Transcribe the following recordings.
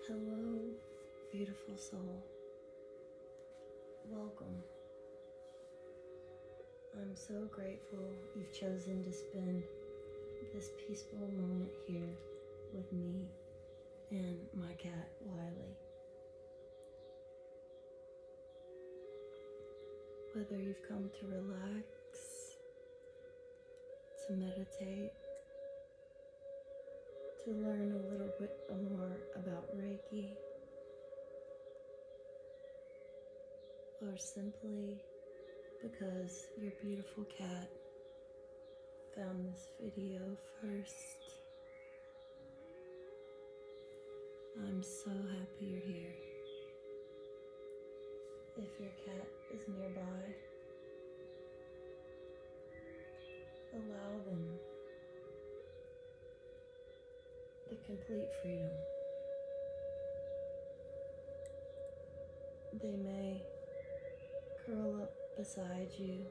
Hello, beautiful soul. Welcome. I'm so grateful you've chosen to spend this peaceful moment here with me and my cat, Wiley. Whether you've come to relax, to meditate, to learn a little bit more about Reiki, or simply because your beautiful cat found this video first, I'm so happy you're here. If your cat is nearby, allow them the complete freedom. They may curl up beside you.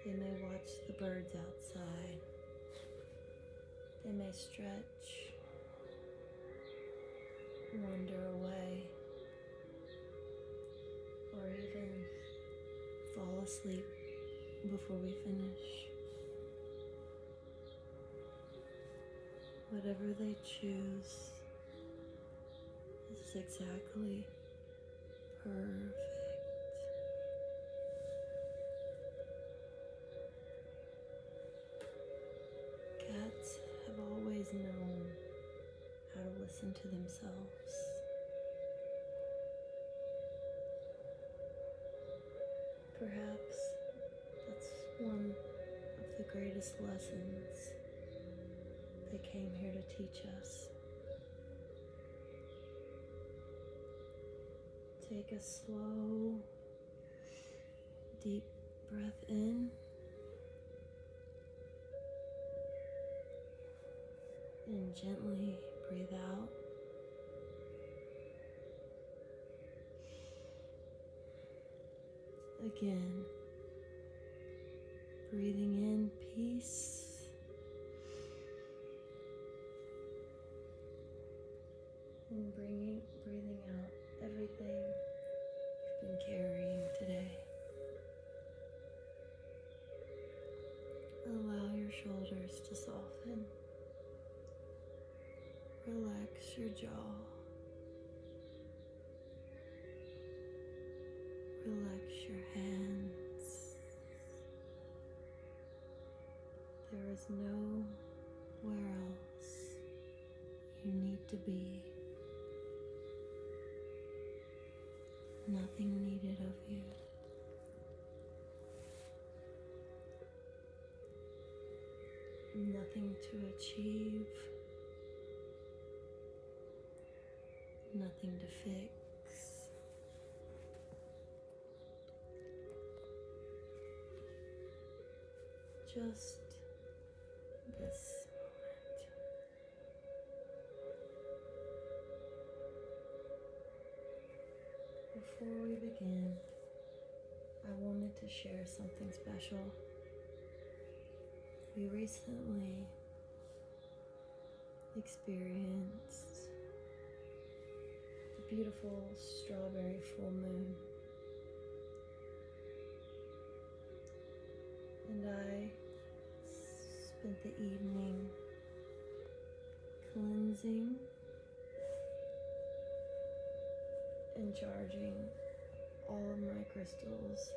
They may watch the birds outside. They may stretch, wander away, or even fall asleep before we finish. Whatever they choose is exactly perfect. Cats have always known how to listen to themselves. Perhaps that's one of the greatest lessons they came here to teach us. Take a slow, deep breath in and gently breathe out. Again, breathing in peace and breathing out everything you've been carrying today. Allow your shoulders to soften. Relax your jaw. Relax your hands. There is nowhere else you need to be. Nothing needed of you. Nothing to achieve. Nothing to fix. Just this moment. Before we begin, I wanted to share something special. We recently experienced the beautiful strawberry full moon, and I spent the evening cleansing and charging all of my crystals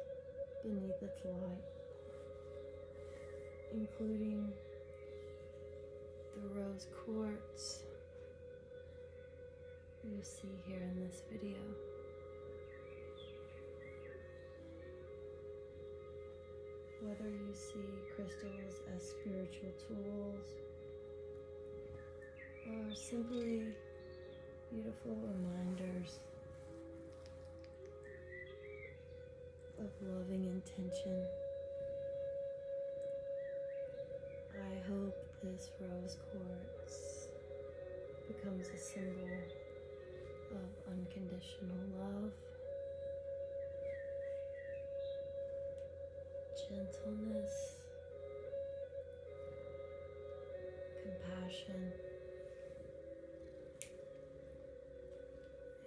beneath its light, including the rose quartz you see here in this video. Whether you see crystals as spiritual tools or simply beautiful reminders of loving intention, I hope this rose quartz becomes a symbol of unconditional love, gentleness, compassion,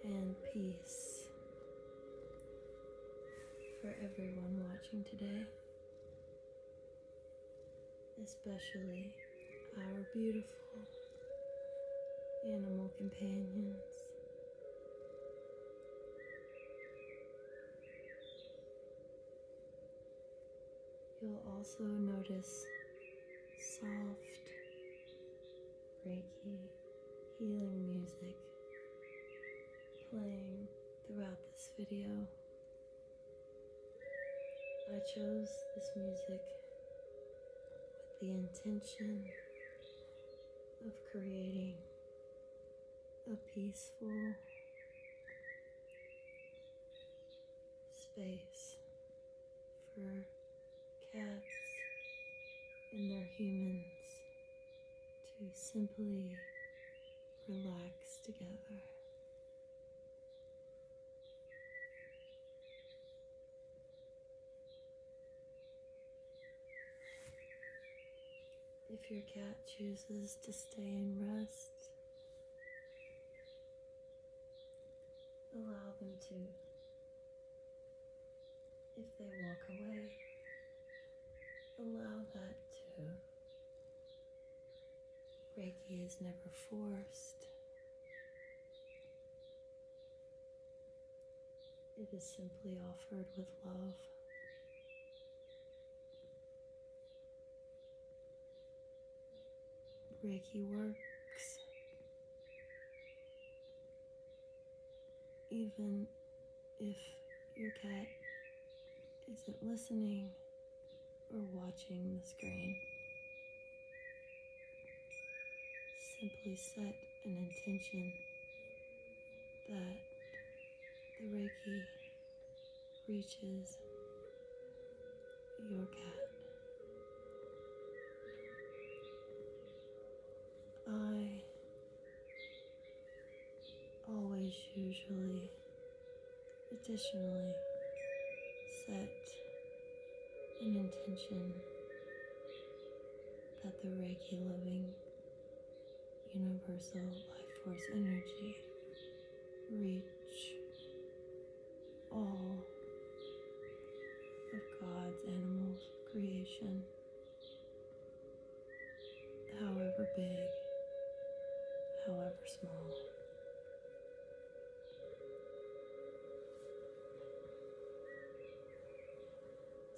and peace for everyone watching today, especially our beautiful animal companions. You'll also notice soft Reiki healing music playing throughout this video. I chose this music with the intention of creating a peaceful space for cats and their humans to simply relax together. If your cat chooses to stay in rest, allow them to. If they walk away, allow that too. Reiki is never forced. It is simply offered with love. Reiki works even if your cat isn't listening or watching the screen. Simply set an intention that the Reiki reaches your cat. I always usually additionally set an intention that the Reiki loving universal life force energy reach all of God's animals creation, however big, however small.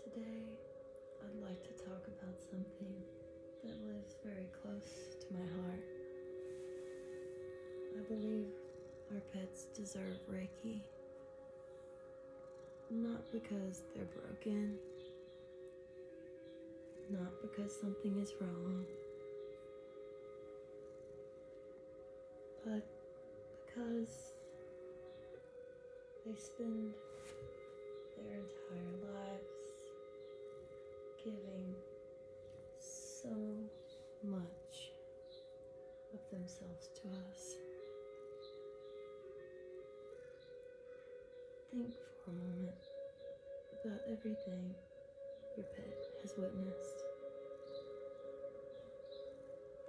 Today, I'd like to talk about something that lives very close to my heart. I believe our pets deserve Reiki, not because they're broken, not because something is wrong, but because they spend their entire lives giving so much of themselves to us. Think for a moment about everything your pet has witnessed.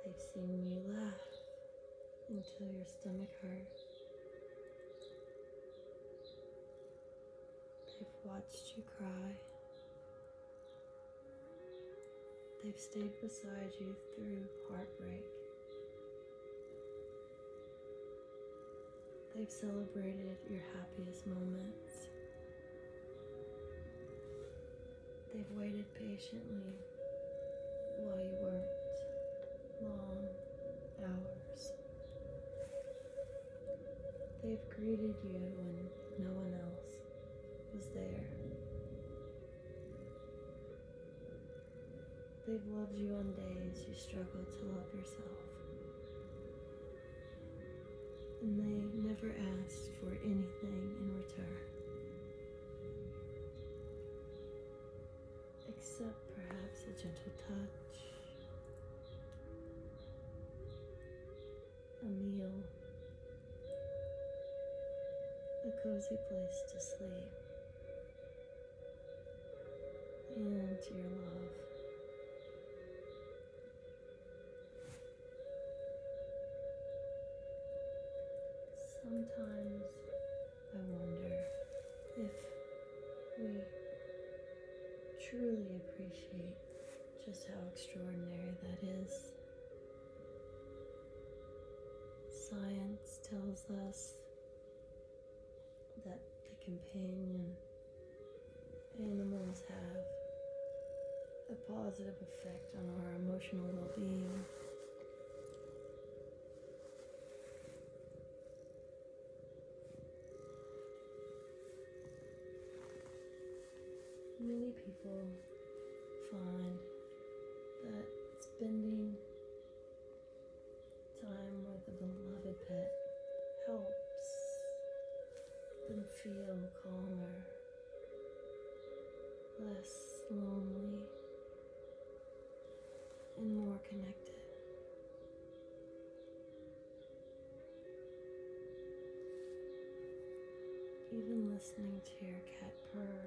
They've seen you laugh until your stomach hurts. They've watched you cry. They've stayed beside you through heartbreak. They've celebrated your happiest moments. They've waited patiently while you worked long hours. They've greeted you when no one else was there. They've loved you on days you struggled to love yourself. And they never asked for anything in return, except perhaps a gentle touch, a meal, a cozy place to sleep, and your love. Sometimes I wonder if we truly appreciate just how extraordinary that is. Science tells us that the companion animals have a positive effect on our emotional well-being. Many people find that spending time with a beloved pet helps them feel calmer, less lonely, and more connected. Even listening to your cat purr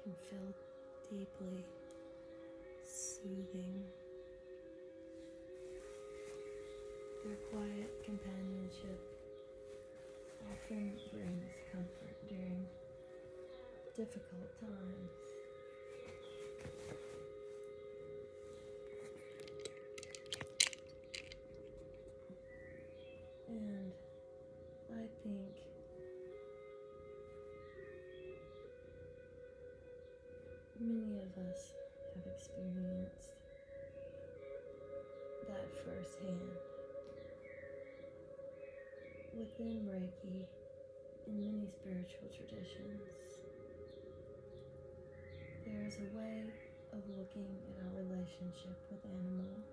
can feel deeply soothing. Their quiet companionship often brings comfort during difficult times. And I think many of us have experienced that firsthand. Within Reiki and many spiritual traditions, there is a way of looking at our relationship with animals.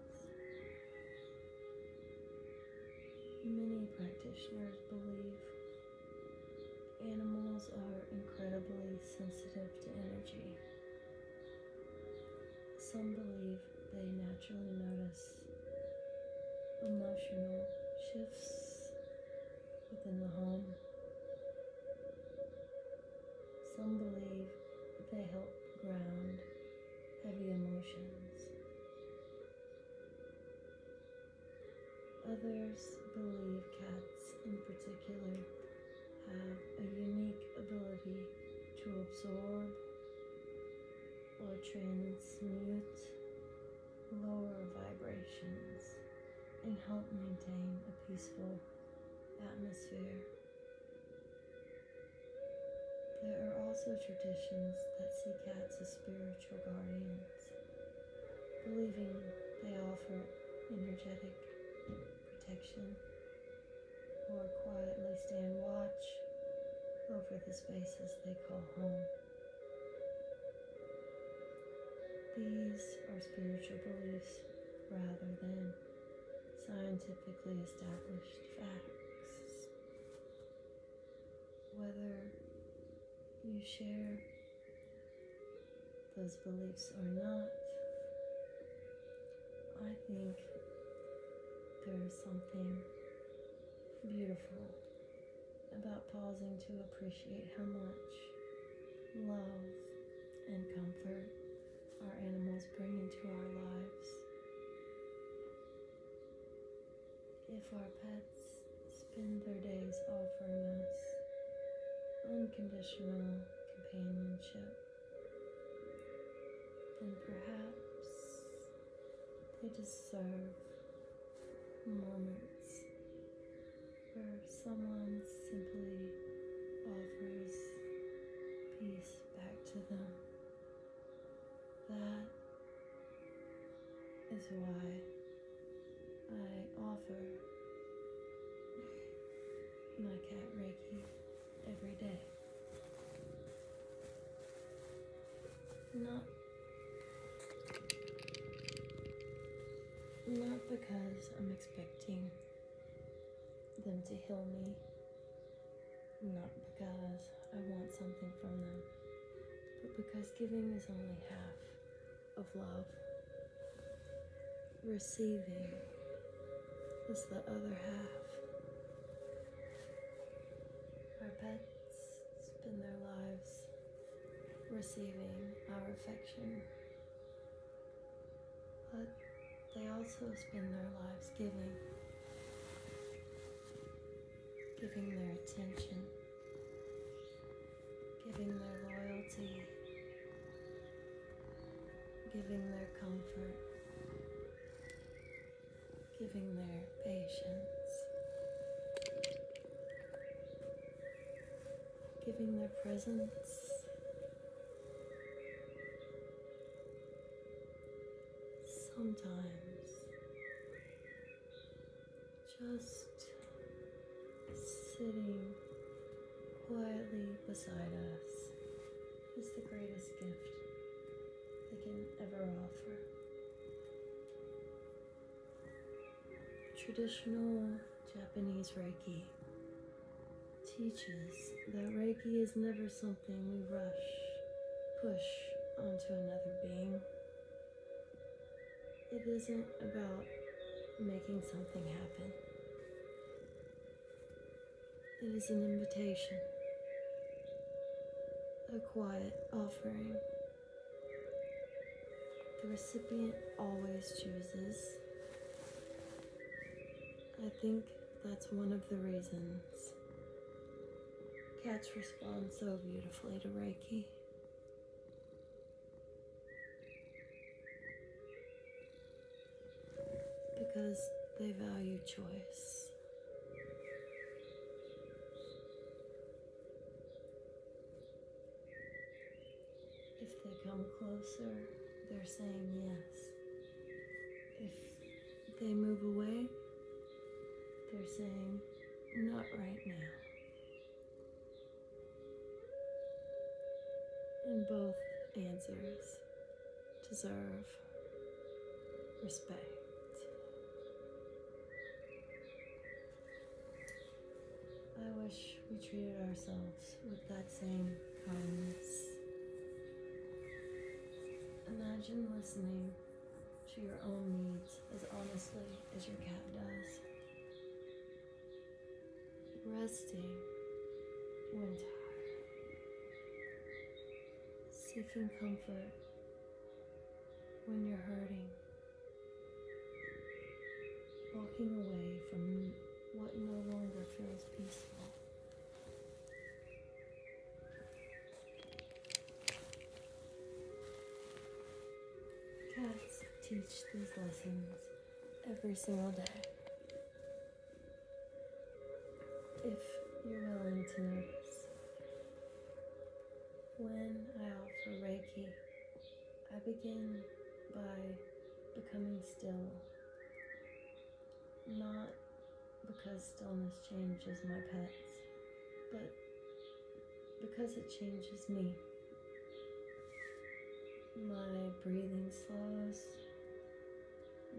Many practitioners believe animals are incredibly sensitive to energy. Some believe they naturally notice emotional shifts within the home. Some believe they help ground heavy emotions. Others believe cats in particular have a unique ability to absorb or transmute lower vibrations and help maintain a peaceful atmosphere. There are also traditions that see cats as spiritual guardians, believing they offer energetic protection or quietly stand watch over the spaces they call home. These are spiritual beliefs rather than scientifically established facts. Whether you share those beliefs or not, I think there is something beautiful about pausing to appreciate how much love and comfort our animals bring into our lives. If our pets spend their days offering us unconditional companionship, then perhaps they deserve moments where someone simply offers peace back to them. That is why I offer my cat Reiki every day. Not because I'm expecting them to heal me, not because I want something from them, but because giving is only half of love. Receiving is the other half. Our pets spend their lives receiving our affection, but they also spend their lives giving their attention giving their loyalty, giving their comfort, giving their patience, giving their presence. Sometimes just sitting quietly beside us is the greatest gift they can ever offer. Traditional Japanese Reiki teaches that Reiki is never something we push onto another being. It isn't about making something happen. It is an invitation, a quiet offering. The recipient always chooses. I think that's one of the reasons cats respond so beautifully to Reiki. Because they value choice. If they come closer, they're saying yes. If they move away, they're saying not right now. And both answers deserve respect. I wish we treated ourselves with that same kindness. Imagine listening to your own needs as honestly as your cat does. Resting when tired. Seeking comfort when you're hurting. Walking away from what no longer feels peaceful. Cats teach these lessons every single day. If you're willing to notice. When I offer Reiki, I begin by becoming still. Not because stillness changes my pets, but because it changes me. My breathing slows,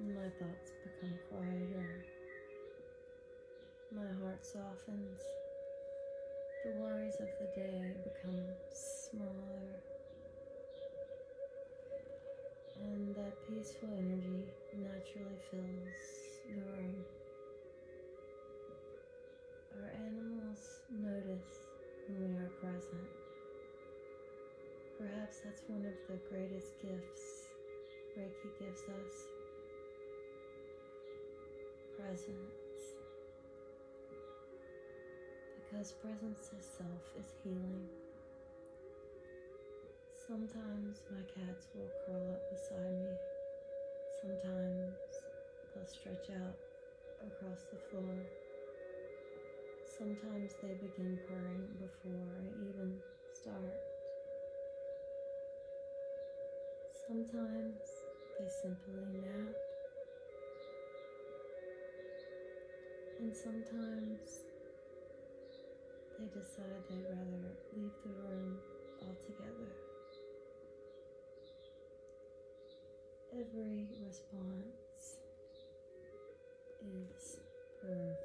my thoughts become quieter, my heart softens, the worries of the day become smaller, and that peaceful energy naturally fills the room. Our animals notice when we are present. Perhaps that's one of the greatest gifts Reiki gives us. Presence. Because presence itself is healing. Sometimes my cats will curl up beside me. Sometimes they'll stretch out across the floor. Sometimes they begin purring before I even start. Sometimes they simply nap. And sometimes they decide they'd rather leave the room altogether. Every response is perfect.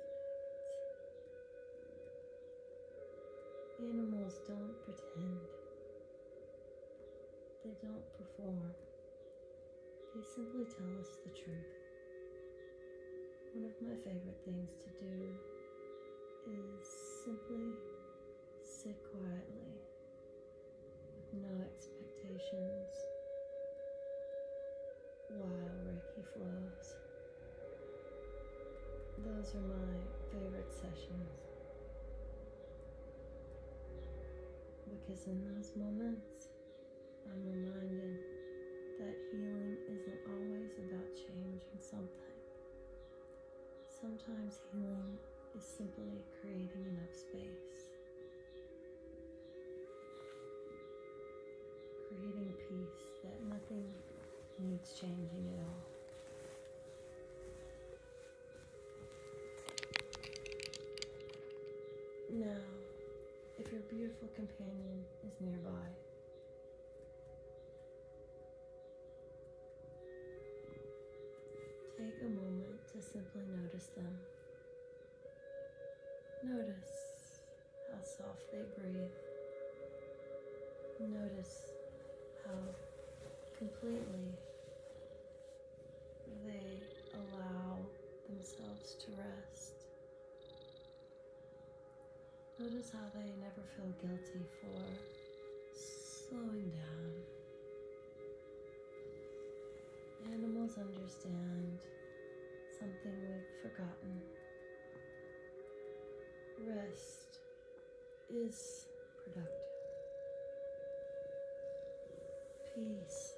Animals don't pretend. They don't perform. They simply tell us the truth. One of my favorite things to do is simply sit quietly with no expectations while Reiki flows. Those are my favorite sessions Because in those moments, I'm reminded that healing isn't always about changing something. Sometimes healing is simply creating enough space, creating peace that nothing needs changing at all. Now, if your beautiful companion is nearby, take a moment to simply notice them. Notice how soft they breathe. Notice how completely they allow themselves to rest. Notice how they never feel guilty for slowing down. Animals understand something we've forgotten. Rest is productive. Peace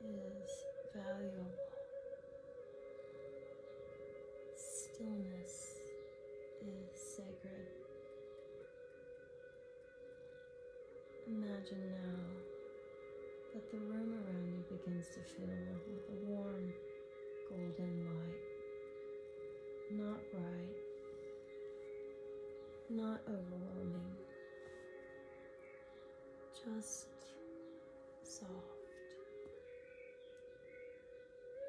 is valuable. Stillness is sacred. Imagine now that the room around you begins to fill with a warm golden light. Not bright, not overwhelming, just soft,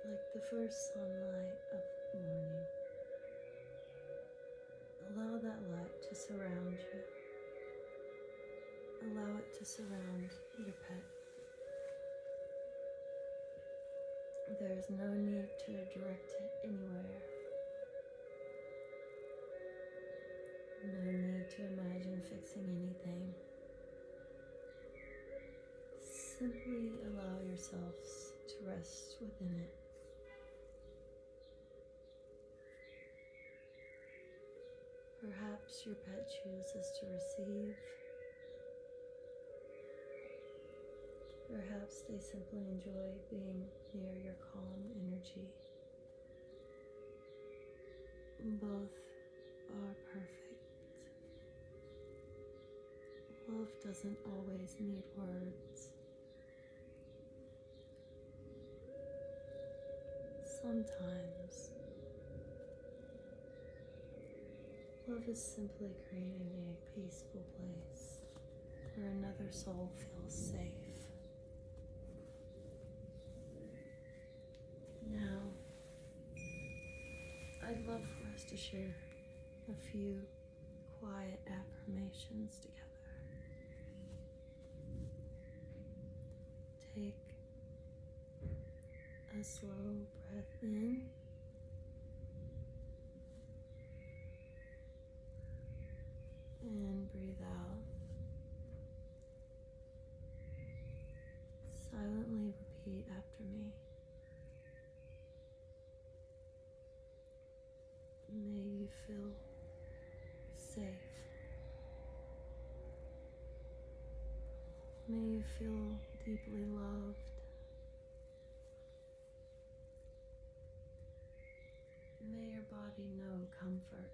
like the first sunlight of morning. Allow that light to surround you. Allow it to surround your pet. There is no need to direct it anywhere. No need to imagine fixing anything. Simply allow yourselves to rest within it. Perhaps your pet chooses to receive. Perhaps they simply enjoy being near your calm energy. Both are perfect. Love doesn't always need words. Sometimes love is simply creating a peaceful place where another soul feels safe. Now, I'd love for us to share a few quiet affirmations together. Take a slow breath in and breathe out. Silently repeat after me. May you feel safe. May you feel deeply loved. May your body know comfort.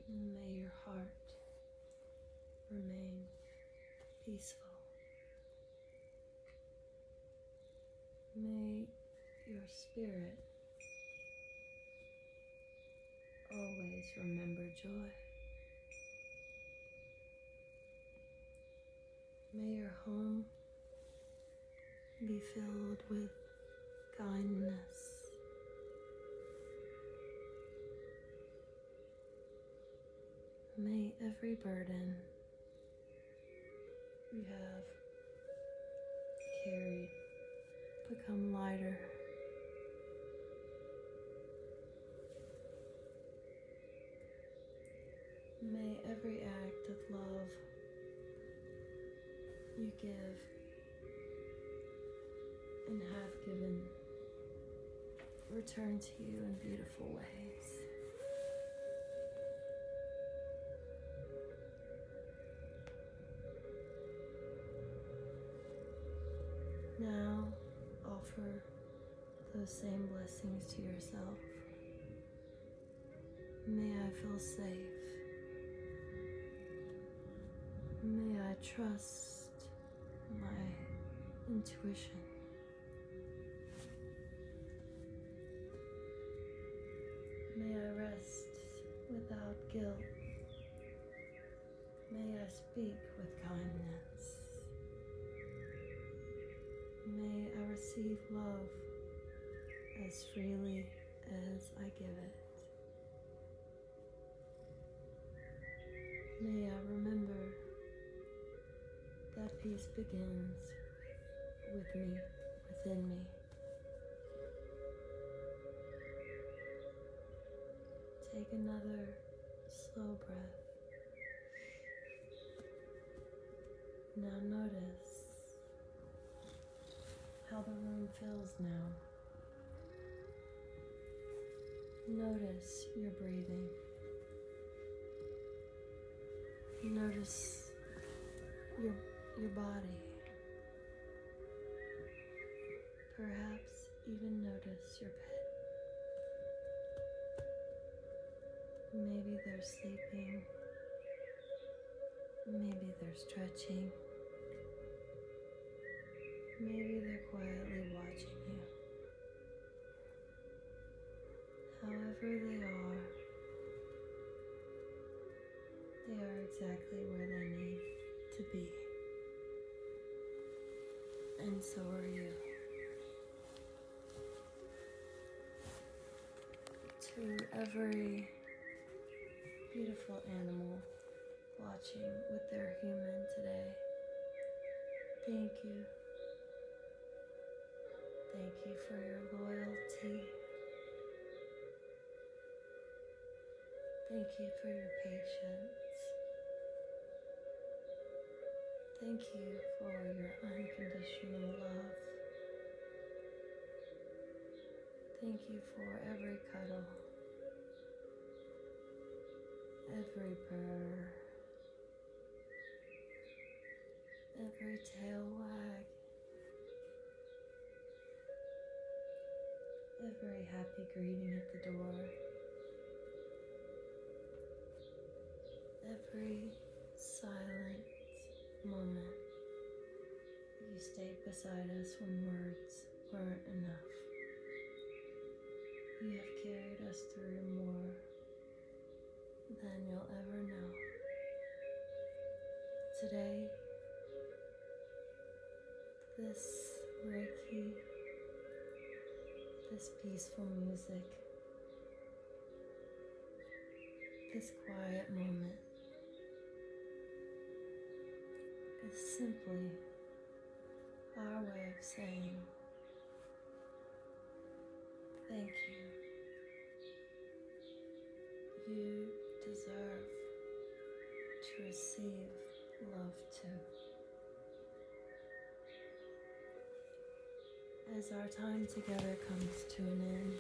May your heart remain peaceful. May your spirit always remember joy. May your home be filled with kindness. May every burden you have carried become lighter. May every act of love you give and have given return to you in beautiful ways. offer those same blessings to yourself. May I feel safe. May I trust my intuition. May I rest without guilt. May I speak with kindness. May I receive love as freely as I give it. May I remember that peace begins with me, within me. Take another slow breath. Now notice how the room feels now. Notice your breathing. Notice your body. Perhaps even notice your pet. Maybe they're sleeping. Maybe they're stretching. Maybe they're quietly watching you. However they are exactly where they need to be. And so are you. To every beautiful animal watching with their human today, thank you. Thank you for your loyalty. Thank you for your patience. Thank you for your unconditional love. Thank you for every cuddle, every purr, every tail wag, every happy greeting at the door, every silent moment you stayed beside us when words weren't enough. You have carried us through more than you'll ever know. Today, this Reiki, this peaceful music, this quiet moment is simply our way of saying thank you. You deserve to receive love too. As our time together comes to an end,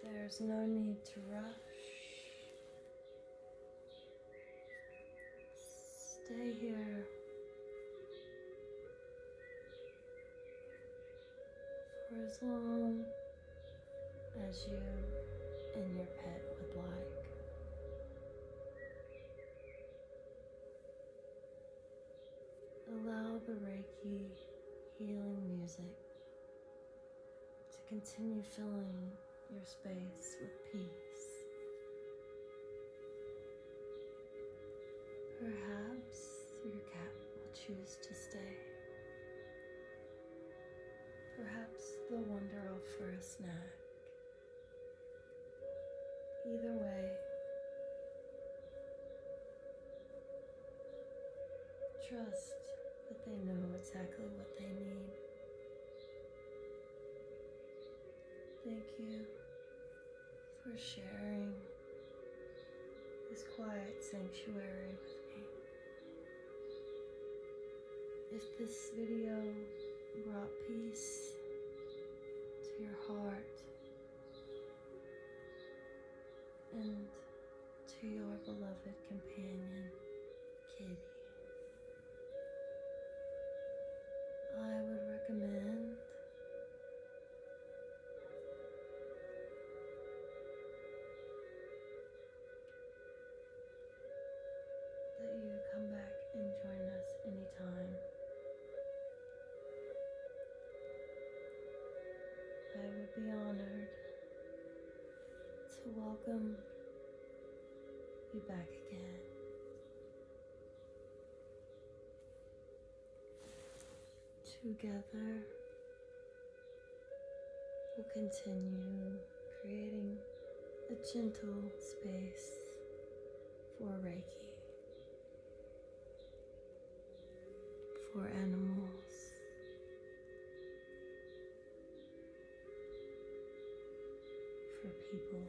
there's no need to rush. Stay here for as long as you and your pet would like. Allow the Reiki healing music to continue filling your space with peace. Perhaps your cat will choose to stay. Perhaps they'll wander off for a snack. Either way, trust that they know exactly what they need. Thank you for sharing this quiet sanctuary with me. If this video brought peace to your heart and to your beloved companion, Kitty, I would recommend be honored to welcome you back again. Together, we'll continue creating a gentle space for Reiki, for animals, for people,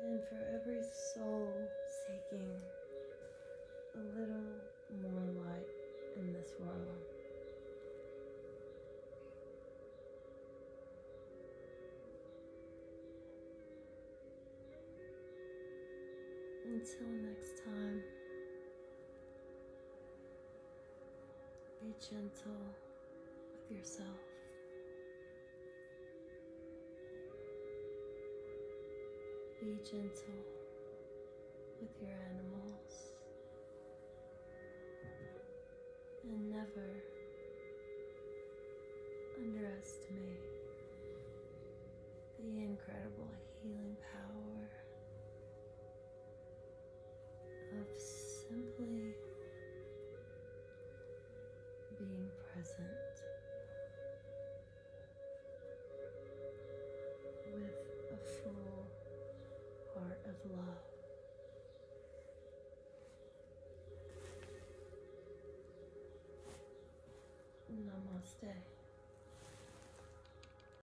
and for every soul seeking a little more light in this world. Until next time, be gentle with yourself. Be gentle with your animals. And never underestimate the incredible healing power of simply being present with a full heart of love. Namaste.